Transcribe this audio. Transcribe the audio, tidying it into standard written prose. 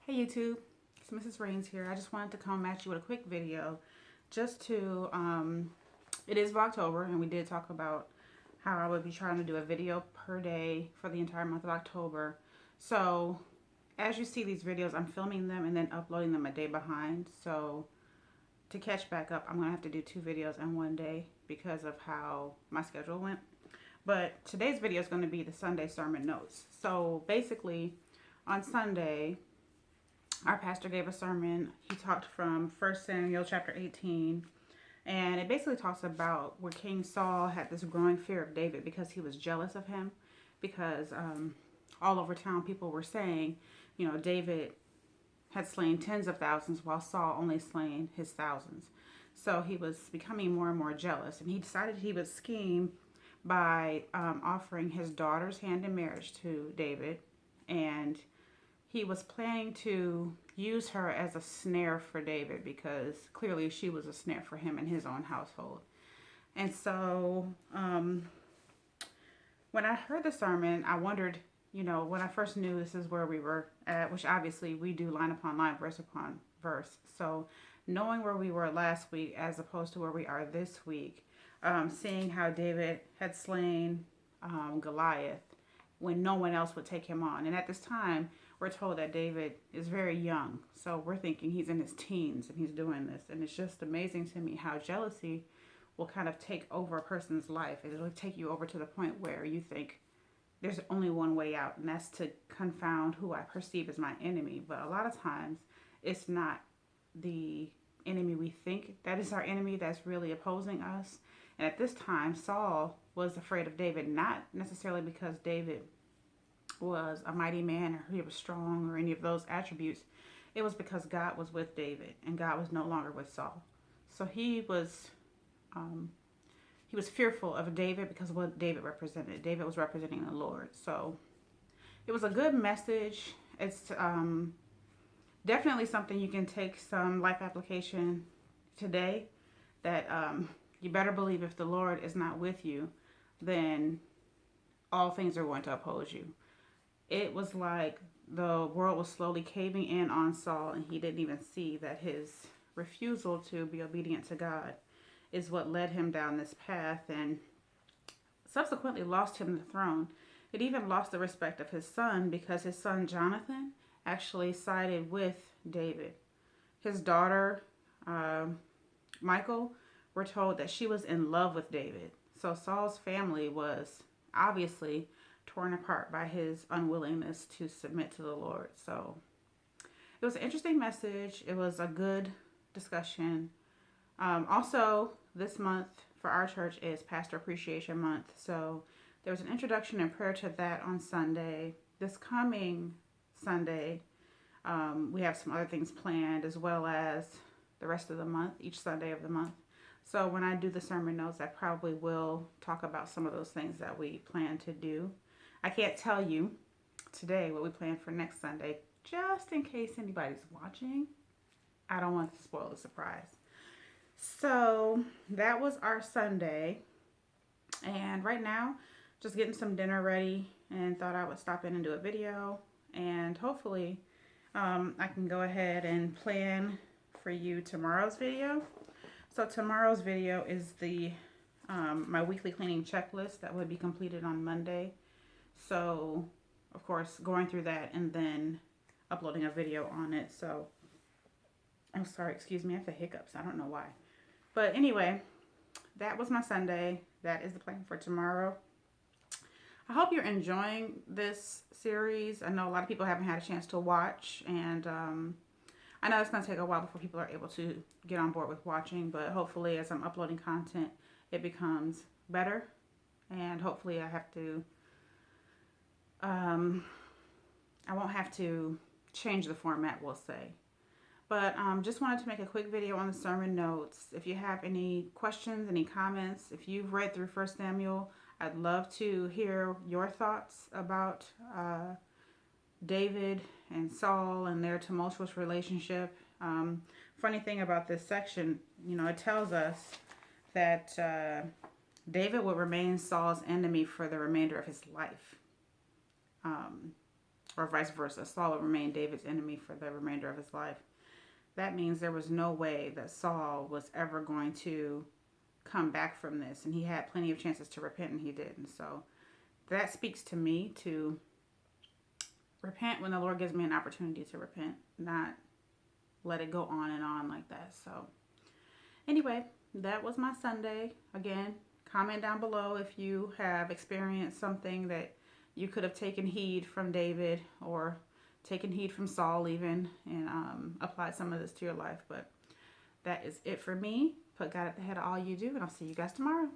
Hey YouTube, it's Mrs. Rains here. I just wanted to come at you with a quick video just to, it is Vlogtober and we did talk about how I would be trying to do a video per day for the entire month of October. So as you see these videos, I'm filming them and then uploading them a day behind. So to catch back up, I'm going to have to do 2 videos in one day because of how my schedule went. But today's video is going to be the Sunday sermon notes. So basically on Sunday, our pastor gave a sermon. He talked from 1 Samuel chapter 18. And it basically talks about where King Saul had this growing fear of David because he was jealous of him. Because all over town people were saying, you know, David had slain tens of thousands while Saul only slain his thousands. So he was becoming more and more jealous. And he decided he would scheme by offering his daughter's hand in marriage to David. And he was planning to use her as a snare for David because clearly she was a snare for him in his own household. And so when I heard the sermon, I wondered, you know, when I first knew this is where we were at, which obviously we do line upon line, verse upon verse. So knowing where we were last week as opposed to where we are this week, seeing how David had slain Goliath when no one else would take him on. And at this time, we're told that David is very young. So we're thinking he's in his teens and he's doing this. And it's just amazing to me how jealousy will kind of take over a person's life. It'll take you over to the point where you think there's only one way out, and that's to confound who I perceive as my enemy. But a lot of times it's not the enemy we think that is our enemy that's really opposing us. And at this time, Saul was afraid of David, not necessarily because David was a mighty man or he was strong or any of those attributes. It was because God was with David and God was no longer with Saul. So he was fearful of David because of what David represented. David was representing the Lord. So it was a good message. It's definitely something you can take some life application today, that you better believe if the Lord is not with you, then all things are going to oppose you. It was like the world was slowly caving in on Saul, and he didn't even see that his refusal to be obedient to God is what led him down this path and subsequently lost him the throne. It even lost the respect of his son because his son Jonathan actually sided with David. His daughter, Michal, we're told that she was in love with David. So Saul's family was obviously torn apart by his unwillingness to submit to the Lord. So it was an interesting message. It was a good discussion. Also, this month for our church is Pastor Appreciation Month. So there was an introduction and prayer to that on Sunday. This coming Sunday, we have some other things planned as well as the rest of the month, each Sunday of the month. So when I do the sermon notes, I probably will talk about some of those things that we plan to do. I can't tell you today what we plan for next Sunday, just in case anybody's watching. I don't want to spoil the surprise. So that was our Sunday. And right now, just getting some dinner ready and thought I would stop in and do a video. And hopefully I can go ahead and plan for you tomorrow's video. So tomorrow's video is the my weekly cleaning checklist that would be completed on Monday. So, of course, going through that and then uploading a video on it. So, I'm sorry, excuse me, I have the hiccups. I don't know why. But anyway, that was my Sunday. That is the plan for tomorrow. I hope you're enjoying this series. I know a lot of people haven't had a chance to watch, and I know it's going to take a while before people are able to get on board with watching, but hopefully as I'm uploading content, it becomes better, and hopefully I won't have to change the format, we'll say. But just wanted to make a quick video on the sermon notes. If you have any questions, any comments, if you've read through 1 Samuel, I'd love to hear your thoughts about David and Saul and their tumultuous relationship. Funny thing about this section, you know, it tells us that David would remain Saul's enemy for the remainder of his life. or vice versa. Saul would remain David's enemy for the remainder of his life. That means there was no way that Saul was ever going to come back from this. And he had plenty of chances to repent, and he didn't. So that speaks to me to repent when the Lord gives me an opportunity to repent, not let it go on and on like that. So anyway, that was my Sunday. Again, comment down below if you have experienced something that you could have taken heed from David or taken heed from Saul even, and applied some of this to your life. But that is it for me. Put God at the head of all you do, and I'll see you guys tomorrow.